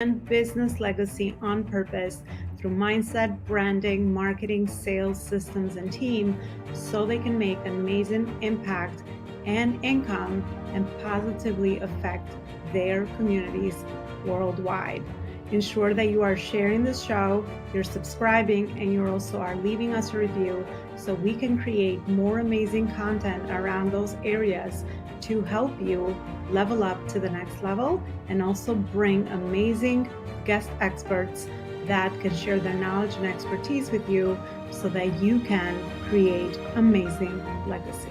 and business legacy on purpose through mindset, branding, marketing, sales, systems, and team so they can make an amazing impact and income and positively affect their communities worldwide. Ensure that you are sharing this show, you're subscribing, and you also are leaving us a review so we can create more amazing content around those areas to help you level up to the next level and also bring amazing guest experts that can share their knowledge and expertise with you so that you can create amazing legacy.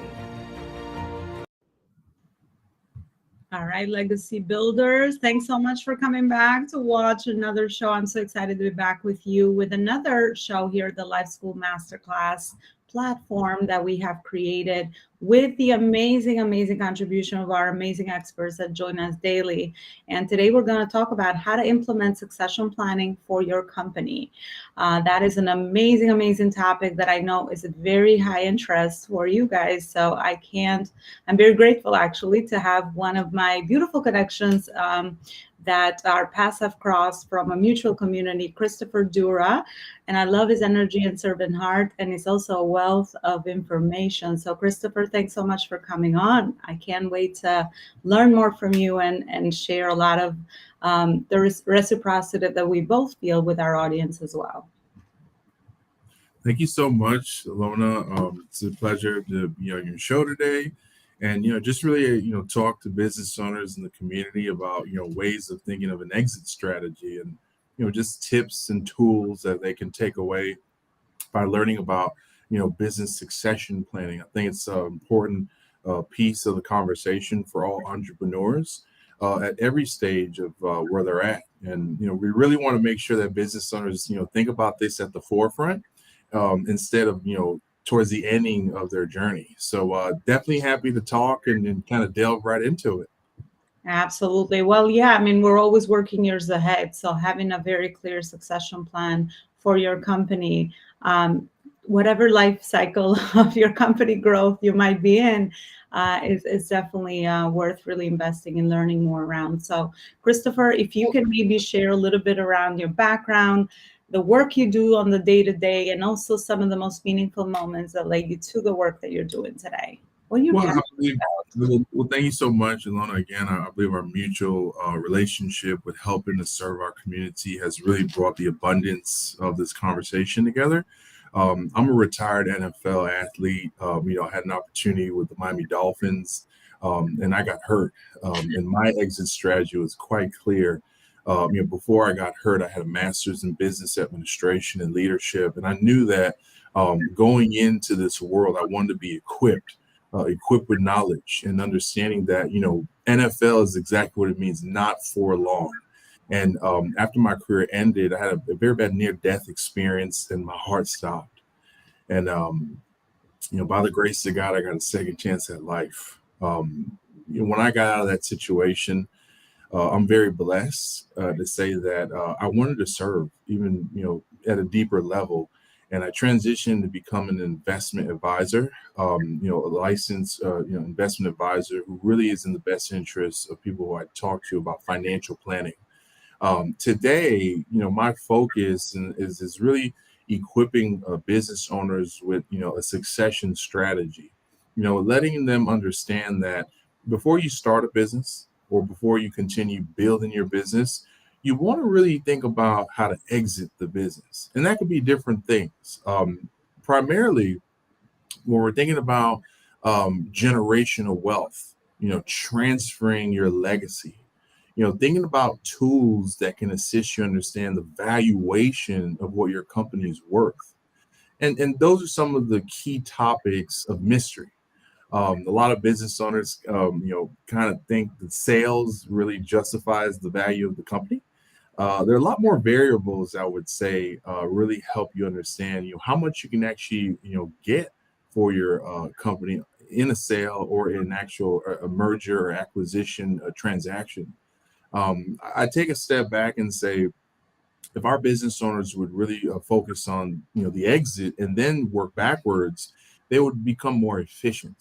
All right, legacy builders, thanks so much for coming back to watch another show. I'm so excited to be back with you with another show here at the Life School Masterclass platform that we have created with the amazing contribution of our amazing experts that join us daily. And today we're going to talk about how to implement succession planning for your company. That is an amazing topic that I know is a very high interest for you guys. So I'm very grateful actually to have one of my beautiful connections that our paths have crossed from a mutual community, Kristoffer Doura. And I love his energy and servant heart. And he's also a wealth of information. So Kristoffer, thanks so much for coming on. I can't wait to learn more from you and share a lot of the reciprocity that we both feel with our audience as well. Thank you so much, Elona. It's a pleasure to be on your show today, and just really talk to business owners in the community about ways of thinking of an exit strategy, and just tips and tools that they can take away by learning about business succession planning. I think it's an important piece of the conversation for all entrepreneurs at every stage of where they're at, and we really want to make sure that business owners think about this at the forefront. Instead of towards the ending of their journey. So definitely happy to talk and kind of delve right into it. Absolutely. Well, yeah, I mean, we're always working years ahead. So having a very clear succession plan for your company, whatever life cycle of your company growth you might be in, is definitely worth really investing in learning more around. So, Kristoffer, if you can maybe share a little bit around your background, the work you do on the day to day, and also some of the most meaningful moments that led you to the work that you're doing today. What you Well, I believe, well, thank you so much, Elona. Again, I believe our mutual relationship with helping to serve our community has really brought the abundance of this conversation together. I'm a retired NFL athlete. I had an opportunity with the Miami Dolphins, and I got hurt. And my exit strategy was quite clear. Before I got hurt, I had a master's in business administration and leadership, and I knew that going into this world, I wanted to be equipped with knowledge and understanding that NFL is exactly what it means, not for long. And after my career ended, I had a very bad near-death experience, and my heart stopped. And by the grace of God, I got a second chance at life. When I got out of that situation, I'm very blessed to say that I wanted to serve, even at a deeper level, and I transitioned to become an investment advisor, a licensed investment advisor who really is in the best interest of people who I talk to about financial planning. Today, my focus is really equipping business owners with a succession strategy, letting them understand that before you start a business or before you continue building your business, you want to really think about how to exit the business. And that could be different things. Primarily, when we're thinking about generational wealth, transferring your legacy, thinking about tools that can assist you understand the valuation of what your company is worth. And those are some of the key topics of mystery. A lot of business owners, kind of think that sales really justifies the value of the company. There are a lot more variables, I would say, really help you understand, how much you can actually, get for your company in a sale or in actual a merger or acquisition transaction. I take a step back and say, if our business owners would really focus on, the exit and then work backwards, they would become more efficient.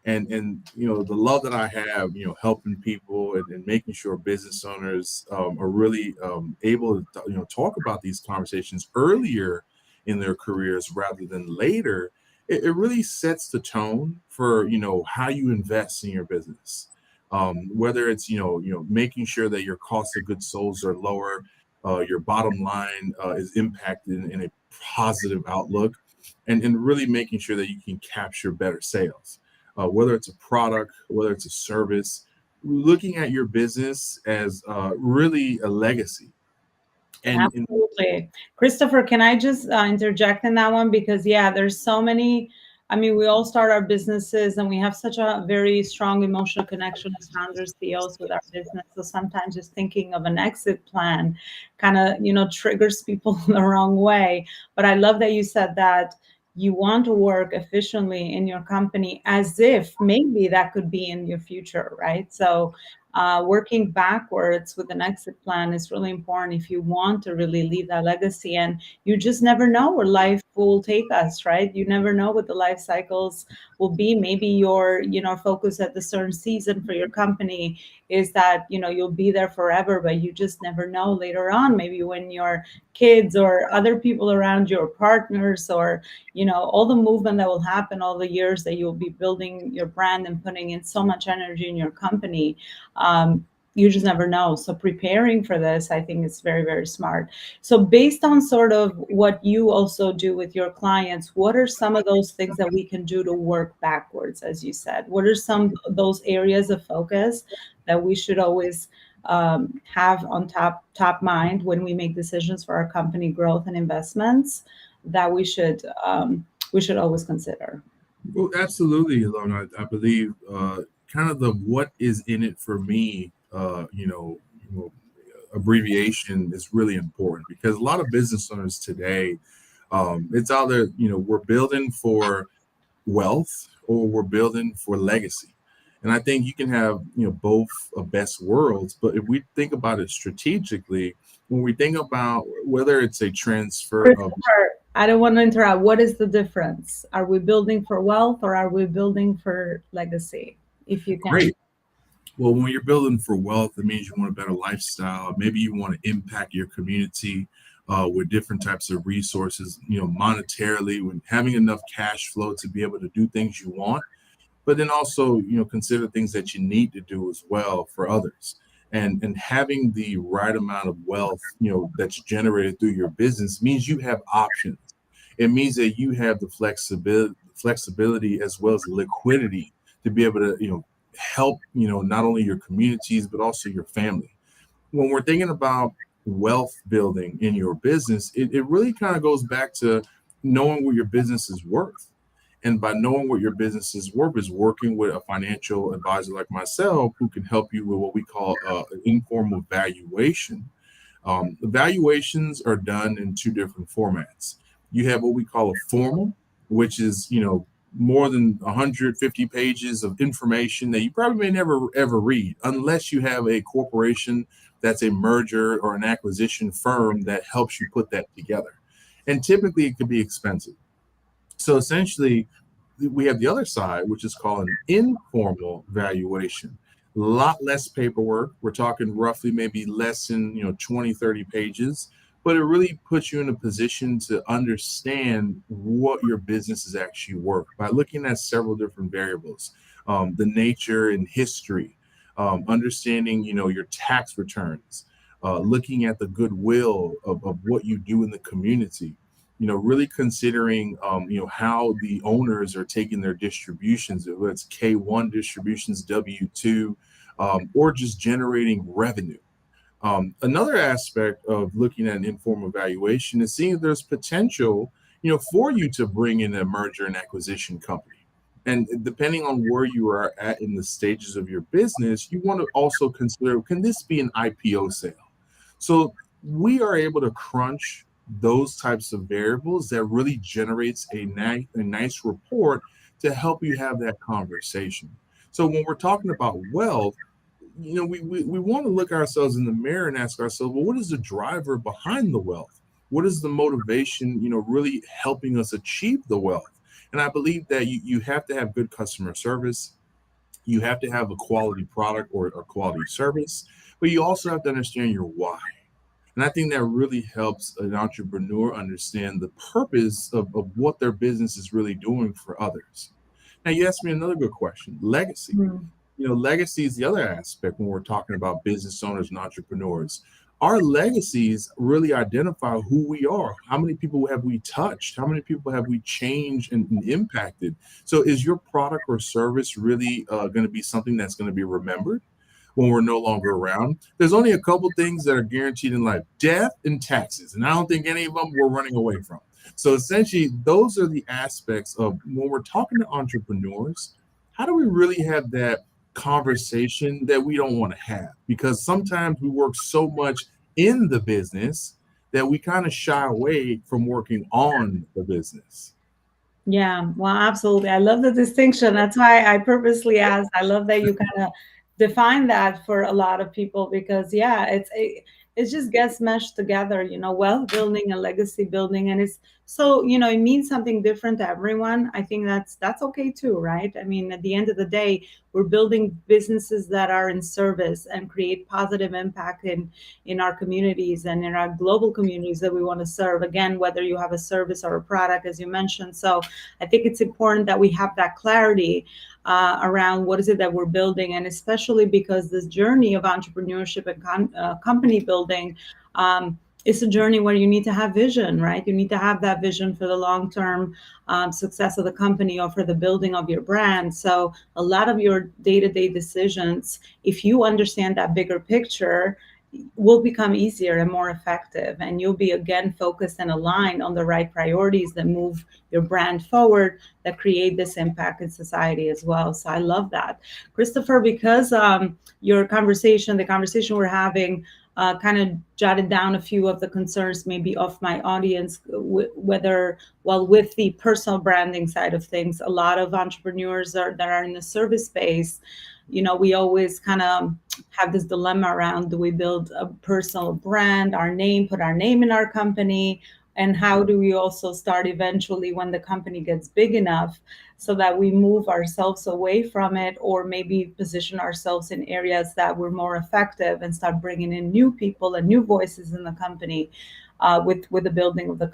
And the love that I have, helping people and making sure business owners are really able to talk about these conversations earlier in their careers rather than later. It really sets the tone for how you invest in your business. Whether it's making sure that your cost of goods sold are lower, your bottom line is impacted in a positive outlook, and really making sure that you can capture better sales, whether it's a product, whether it's a service, looking at your business as really a legacy. And Absolutely. Kristoffer, can I just interject in that one? Because, yeah, there's so many. I mean, we all start our businesses and we have such a very strong emotional connection as founders, CEOs with our business. So sometimes just thinking of an exit plan kind of, triggers people the wrong way. But I love that you said that you want to work efficiently in your company as if maybe that could be in your future, right? So working backwards with an exit plan is really important if you want to really leave that legacy. And you just never know where life will take us, right? You never know what the life cycles will be. Maybe your focus at the certain season for your company is that you'll be there forever, but you just never know later on, maybe when your kids or other people around you or partners or all the movement that will happen, all the years that you'll be building your brand and putting in so much energy in your company. You just never know. So preparing for this, I think, is very, very smart. So based on sort of what you also do with your clients, what are some of those things that we can do to work backwards, as you said? What are some of those areas of focus that we should always have on top mind when we make decisions for our company growth and investments that we should always consider? well, absolutely, Elona. I believe kind of the what is in it for me, abbreviation is really important because a lot of business owners today, it's either we're building for wealth or we're building for legacy. And I think you can have both of best worlds, but if we think about it strategically, when we think about whether it's a transfer of Christopher, I don't want to interrupt. What is the difference? Are we building for wealth or are we building for legacy? If you can. great. Well, when you're building for wealth, it means you want a better lifestyle. Maybe you want to impact your community with different types of resources, monetarily, when having enough cash flow to be able to do things you want, but then also, consider things that you need to do as well for others. And having the right amount of wealth, that's generated through your business means you have options. It means that you have the flexibility as well as liquidity to be able to, help, not only your communities, but also your family. When we're thinking about wealth building in your business, it really kind of goes back to knowing what your business is worth. And by knowing what your business is worth is working with a financial advisor like myself who can help you with what we call an informal valuation. The valuations are done in two different formats. You have what we call a formal, which is, more than 150 pages of information that you probably may never ever read unless you have a corporation that's a merger or an acquisition firm that helps you put that together. And typically it could be expensive. So essentially, we have the other side, which is called an informal valuation. A lot less paperwork. We're talking roughly maybe less than 20, 30 pages, but it really puts you in a position to understand what your business is actually worth by looking at several different variables, the nature and history, understanding your tax returns, looking at the goodwill of what you do in the community, really considering, how the owners are taking their distributions, whether it's K1 distributions, W2, or just generating revenue. Another aspect of looking at an informal valuation is seeing if there's potential, for you to bring in a merger and acquisition company. And depending on where you are at in the stages of your business, you want to also consider, can this be an IPO sale? So we are able to crunch those types of variables that really generates a nice report to help you have that conversation. So when we're talking about wealth, we want to look ourselves in the mirror and ask ourselves, well, what is the driver behind the wealth? What is the motivation, really helping us achieve the wealth? And I believe that you have to have good customer service. You have to have a quality product or a quality service, but you also have to understand your why. And I think that really helps an entrepreneur understand the purpose of what their business is really doing for others. Now, you asked me another good question, legacy. Mm. Legacy is the other aspect when we're talking about business owners and entrepreneurs. Our legacies really identify who we are. How many people have we touched? How many people have we changed and impacted? So, is your product or service really going to be something that's going to be remembered when we're no longer around? There's only a couple things that are guaranteed in life: death and taxes. And I don't think any of them we're running away from. So, essentially, those are the aspects of when we're talking to entrepreneurs. How do we really have that conversation that we don't want to have? Because sometimes we work so much in the business that we kind of shy away from working on the business. Yeah, well, absolutely. I love the distinction. That's why I purposely asked. I love that you kind of define that for a lot of people because, yeah, it just gets meshed together, wealth building and legacy building, and it's so it means something different to everyone. I think that's okay too, right? I mean, at the end of the day, we're building businesses that are in service and create positive impact in our communities and in our global communities that we want to serve. Again, whether you have a service or a product, as you mentioned. So I think it's important that we have that clarity around what is it that we're building, and especially because this journey of entrepreneurship and company building is a journey where you need to have vision, right? You need to have that vision for the long-term success of the company or for the building of your brand. So a lot of your day-to-day decisions, if you understand that bigger picture, will become easier and more effective, and you'll be again focused and aligned on the right priorities that move your brand forward, that create this impact in society as well. So I love that, Kristoffer, because the conversation we're having kind of jotted down a few of the concerns maybe of my audience, whether, well, with the personal branding side of things. A lot of entrepreneurs that are in the service space, we always kind of have this dilemma around, do we build a personal brand, put our name in our company, and how do we also start eventually when the company gets big enough so that we move ourselves away from it, or maybe position ourselves in areas that we're more effective and start bringing in new people and new voices in the company with the building of the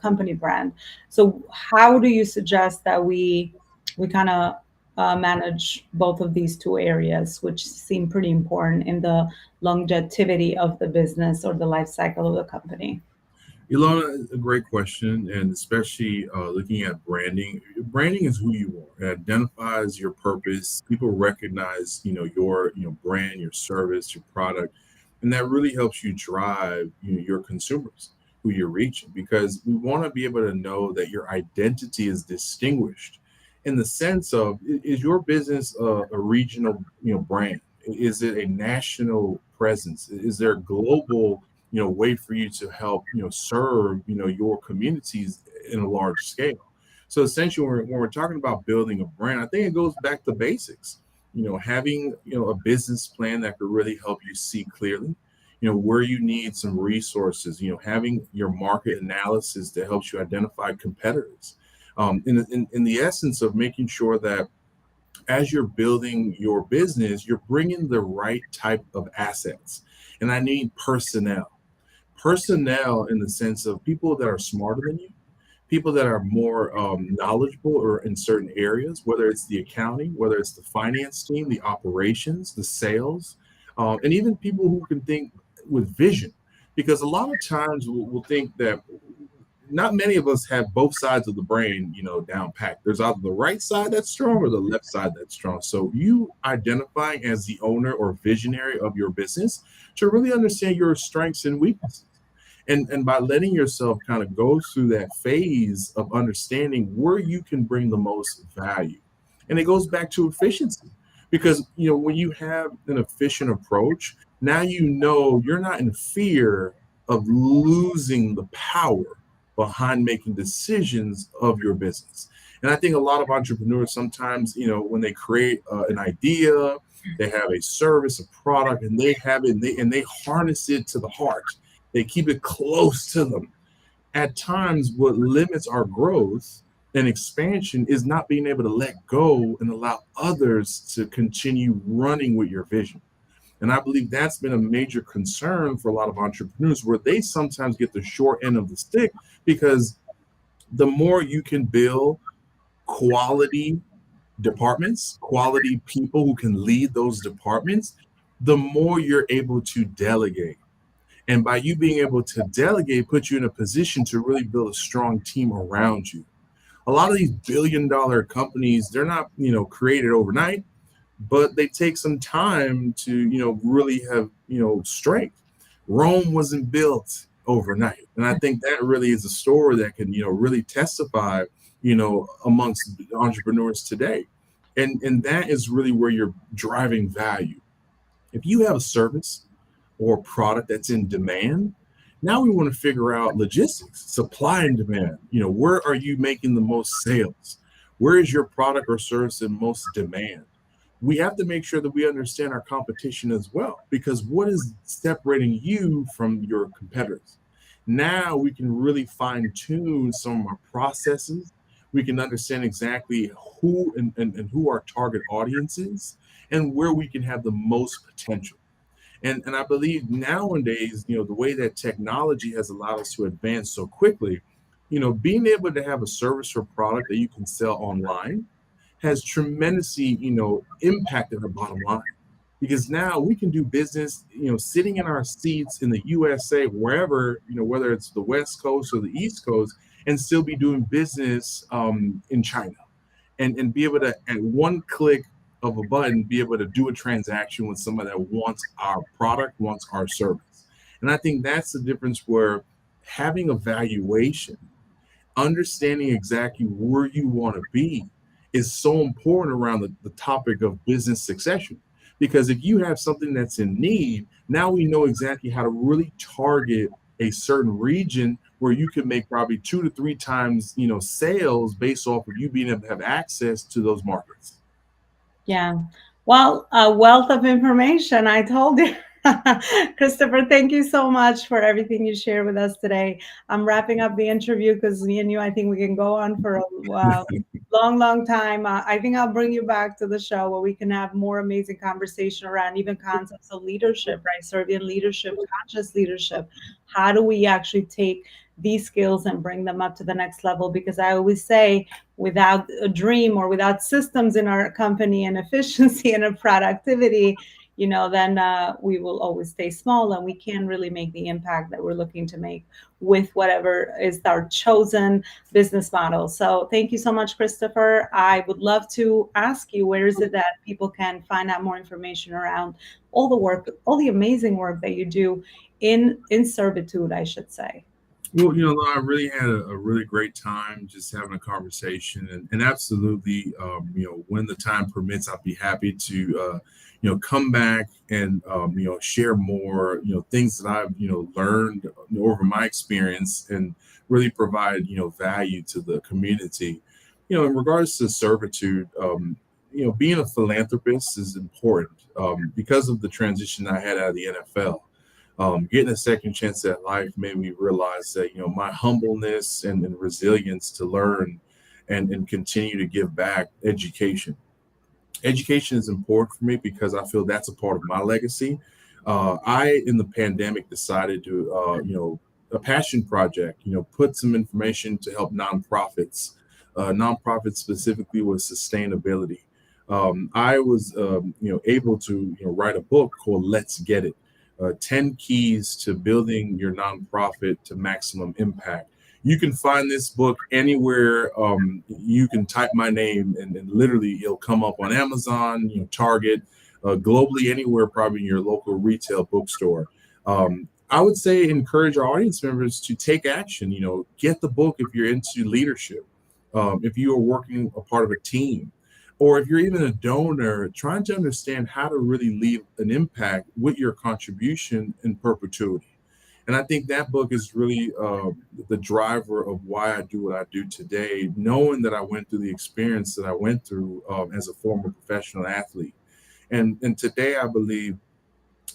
company brand. So how do you suggest that we kind of manage both of these two areas, which seem pretty important in the longevity of the business or the life cycle of the company? Elona, a great question, and especially looking at branding. Branding is who you are. It identifies your purpose. People recognize, your brand, your service, your product, and that really helps you drive your consumers, who you're reaching. Because we want to be able to know that your identity is distinguished, in the sense of, is your business a regional brand? Is it a national presence? Is there global way for you to help serve your communities in a large scale? So essentially, when we're talking about building a brand, I think it goes back to basics. Having a business plan that could really help you see clearly where you need some resources, having your market analysis that helps you identify competitors, in the essence of making sure that as you're building your business, you're bringing the right type of assets. And I need personnel in the sense of people that are smarter than you, people that are more knowledgeable or in certain areas, whether it's the accounting, whether it's the finance team, the operations, the sales, and even people who can think with vision. Because a lot of times we'll think that not many of us have both sides of the brain, down packed. There's either the right side that's strong or the left side that's strong. So you identifying as the owner or visionary of your business to really understand your strengths and weaknesses. And by letting yourself kind of go through that phase of understanding where you can bring the most value. And it goes back to efficiency. Because when you have an efficient approach, now you're not in fear of losing the power behind making decisions of your business. And I think a lot of entrepreneurs sometimes, when they create an idea, they have a service, a product, and they have it, and they harness it to the heart. They keep it close to them. At times, what limits our growth and expansion is not being able to let go and allow others to continue running with your vision. And I believe that's been a major concern for a lot of entrepreneurs, where they sometimes get the short end of the stick, because the more you can build quality departments, quality people who can lead those departments, the more you're able to delegate. And by you being able to delegate, put you in a position to really build a strong team around you. A lot of these billion-dollar companies, they're not, created overnight, but they take some time to, really have, strength. Rome wasn't built overnight. And I think that really is a story that can, really testify, amongst entrepreneurs today. And that is really where you're driving value. If you have a service or a product that's in demand, now we want to figure out logistics, supply and demand. Where are you making the most sales? Where is your product or service in most demand? We have to make sure that we understand our competition as well, because what is separating you from your competitors? Now we can really fine tune some of our processes. We can understand exactly who and who our target audience is, and where we can have the most potential. And I believe nowadays, the way that technology has allowed us to advance so quickly, being able to have a service or product that you can sell online has tremendously, impacted our bottom line. Because now we can do business, sitting in our seats in the USA, wherever, whether it's the West Coast or the East Coast, and still be doing business in China, and be able to, at one click of a button, be able to do a transaction with somebody that wants our product, wants our service. And I think that's the difference, where having a valuation, understanding exactly where you want to be, is so important around the topic of business succession. Because if you have something that's in need, now we know exactly how to really target a certain region, where you can make probably 2 to 3 times, sales, based off of you being able to have access to those markets. Yeah. Well, a wealth of information. I told you. Kristoffer, thank you so much for everything you shared with us today. I'm wrapping up the interview because me and you, I think we can go on for a long, long time. I think I'll bring you back to the show where we can have more amazing conversation around even concepts of leadership, right? Serbian leadership, conscious leadership. How do we actually take these skills and bring them up to the next level? Because I always say, without a dream or without systems in our company and efficiency and productivity, then we will always stay small, and we can't really make the impact that we're looking to make with whatever is our chosen business model. So thank you so much, Kristoffer. I would love to ask you, where is it that people can find out more information around all the work, all the amazing work that you do in servitude, I should say? Well, I really had a really great time just having a conversation, and absolutely, when the time permits, I'll be happy to, come back and, share more, things that I've, learned over my experience, and really provide, value to the community. In regards to servitude, being a philanthropist is important, because of the transition I had out of the NFL. Getting a second chance at life made me realize that, my humbleness and resilience to learn and continue to give back. Education is important for me, because I feel that's a part of my legacy. I, in the pandemic, decided to, a passion project, put some information to help nonprofits specifically with sustainability. I was, able to, write a book called Let's Get It, 10 Keys to Building Your Nonprofit to Maximum Impact. You can find this book anywhere. You can type my name, and literally it'll come up on Amazon, Target, globally, anywhere, probably in your local retail bookstore. I would say encourage our audience members to take action. Get the book if you're into leadership, if you are working a part of a team, or if you're even a donor trying to understand how to really leave an impact with your contribution in perpetuity. And I think that book is really the driver of why I do what I do today, knowing that I went through the experience that I went through as a former professional athlete. And today I believe,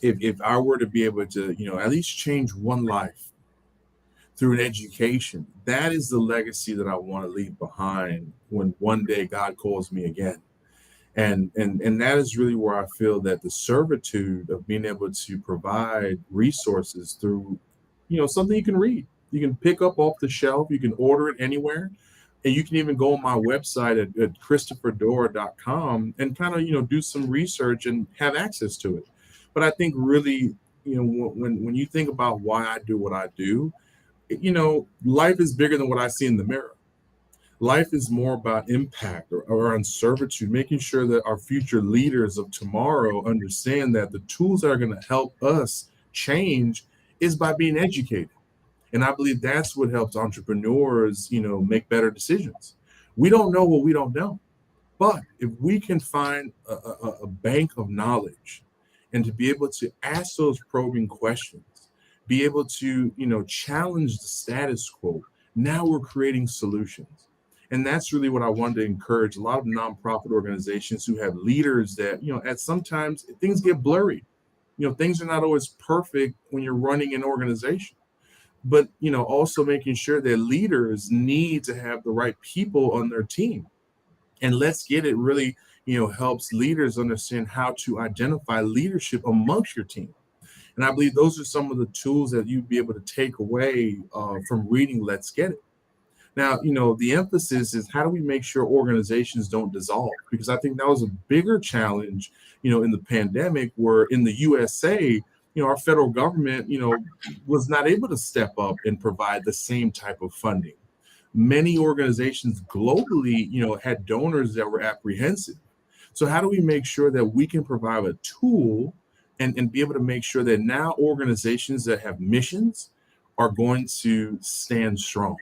if I were to be able to, at least change one life through an education. That is the legacy that I want to leave behind when one day God calls me again. And that is really where I feel that the servitude of being able to provide resources through, something you can read, you can pick up off the shelf, you can order it anywhere, and you can even go on my website at kristofferdoura.com and kind of do some research and have access to it. But I think really, when you think about why I do what I do, life is bigger than what I see in the mirror. Life is more about impact or on servitude, making sure that our future leaders of tomorrow understand that the tools that are going to help us change is by being educated. And I believe that's what helps entrepreneurs, make better decisions. We don't know what we don't know. But if we can find a bank of knowledge and to be able to ask those probing questions, be able to, challenge the status quo, now we're creating solutions. And that's really what I wanted to encourage a lot of nonprofit organizations who have leaders that, at sometimes things get blurry. Things are not always perfect when you're running an organization. But, also making sure that leaders need to have the right people on their team. And Let's Get It really, helps leaders understand how to identify leadership amongst your team. And I believe those are some of the tools that you'd be able to take away from reading Let's Get It. Now, the emphasis is how do we make sure organizations don't dissolve? Because I think that was a bigger challenge, in the pandemic, where in the USA, our federal government, was not able to step up and provide the same type of funding. Many organizations globally, had donors that were apprehensive. So how do we make sure that we can provide a tool and be able to make sure that now organizations that have missions are going to stand strong?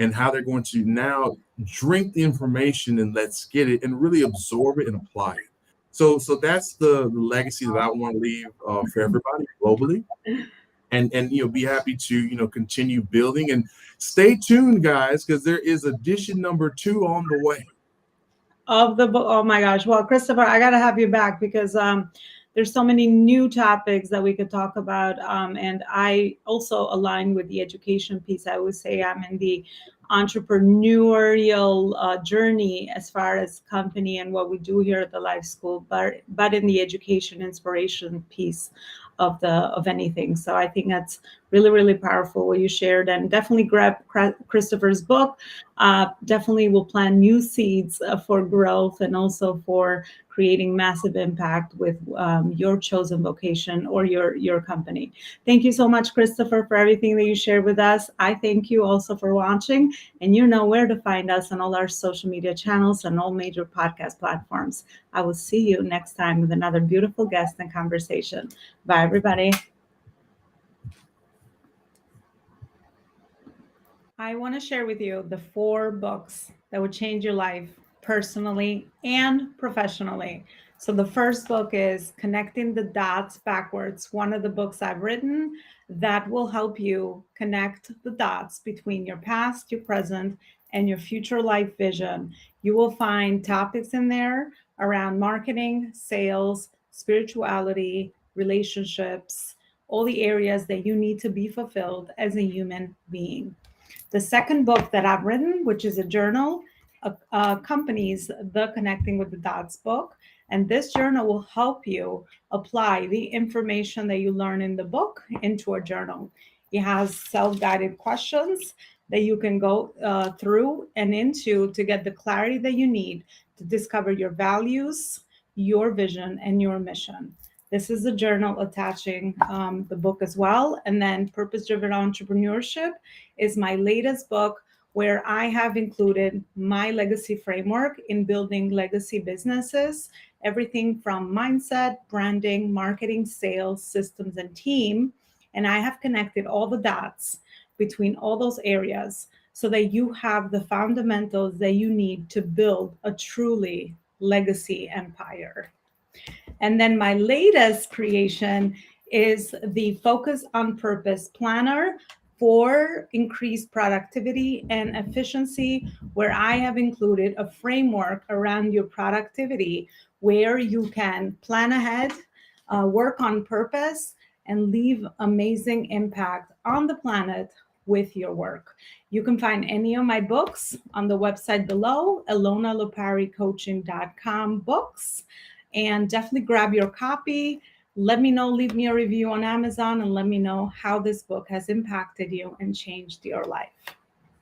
And how they're going to now drink the information and Let's Get It and really absorb it and apply it. So that's the legacy that I want to leave for everybody globally, and be happy to continue building, and stay tuned, guys, because there is edition number 2 on the way of the book. Oh my gosh. Well, Kristoffer, I got to have you back because there's so many new topics that we could talk about. And I also align with the education piece. I would say I'm in the entrepreneurial journey as far as company and what we do here at the Life School, but in the education inspiration piece of anything. So I think that's really, really powerful what you shared, and definitely grab Kristoffer's book. Definitely will plant new seeds for growth and also for creating massive impact with your chosen vocation or your company. Thank you so much, Kristoffer, for everything that you shared with us. I thank you also for watching, and you know where to find us on all our social media channels and all major podcast platforms. I will see you next time with another beautiful guest and conversation. Bye, everybody. I want to share with you the 4 books that would change your life personally and professionally. So the first book is Connecting the Dots Backwards, one of the books I've written that will help you connect the dots between your past, your present, and your future life vision. You will find topics in there around marketing, sales, spirituality, relationships, all the areas that you need to be fulfilled as a human being. The second book that I've written, which is a journal, accompanies the Connecting with the Dots book. And this journal will help you apply the information that you learn in the book into a journal. It has self-guided questions that you can go through and into to get the clarity that you need to discover your values, your vision, and your mission. This is a journal attaching the book as well. And then Purpose Driven Entrepreneurship is my latest book, where I have included my legacy framework in building legacy businesses, everything from mindset, branding, marketing, sales, systems, and team. And I have connected all the dots between all those areas so that you have the fundamentals that you need to build a truly legacy empire. And then my latest creation is the Focus on Purpose Planner for increased productivity and efficiency, where I have included a framework around your productivity where you can plan ahead, work on purpose, and leave amazing impact on the planet with your work. You can find any of my books on the website below, elonaloparicoaching.com books, and definitely grab your copy. Let me know, leave me a review on Amazon, and let me know how this book has impacted you and changed your life.